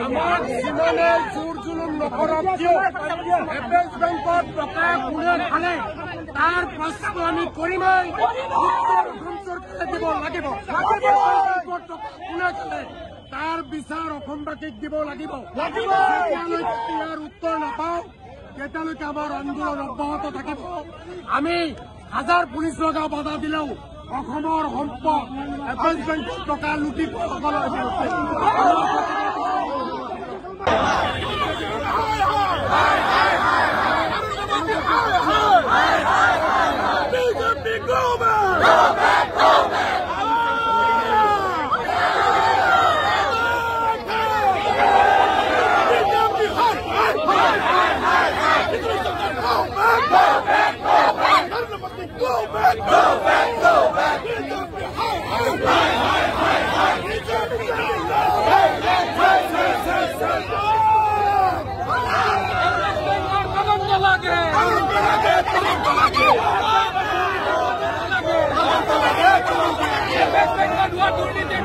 আমাৰ জীবনে জোৰ জুলুম নকৰক কিয় এপেক্স বেংকত টকা কোনে খালে তাৰ প্ৰশ্ন আমি কৰিমেই চৰকাৰে দিব লাগিব কোনে খালে তাৰ বিচাৰ অসমবাসীক দিব লাগিব যেতিয়ালৈকে ইয়াৰ উত্তৰ নাপাওঁ তেতিয়ালৈকে আমাৰ আন্দোলন অব্যাহত থাকিব আমি হাজাৰ পুলিচ লগা বাধা দিলেও অসমৰ সম্পদ এপেক্স বেংকত টকা লুটি খোৱাসকলৰ বিৰুদ্ধে দুৰ্নীতি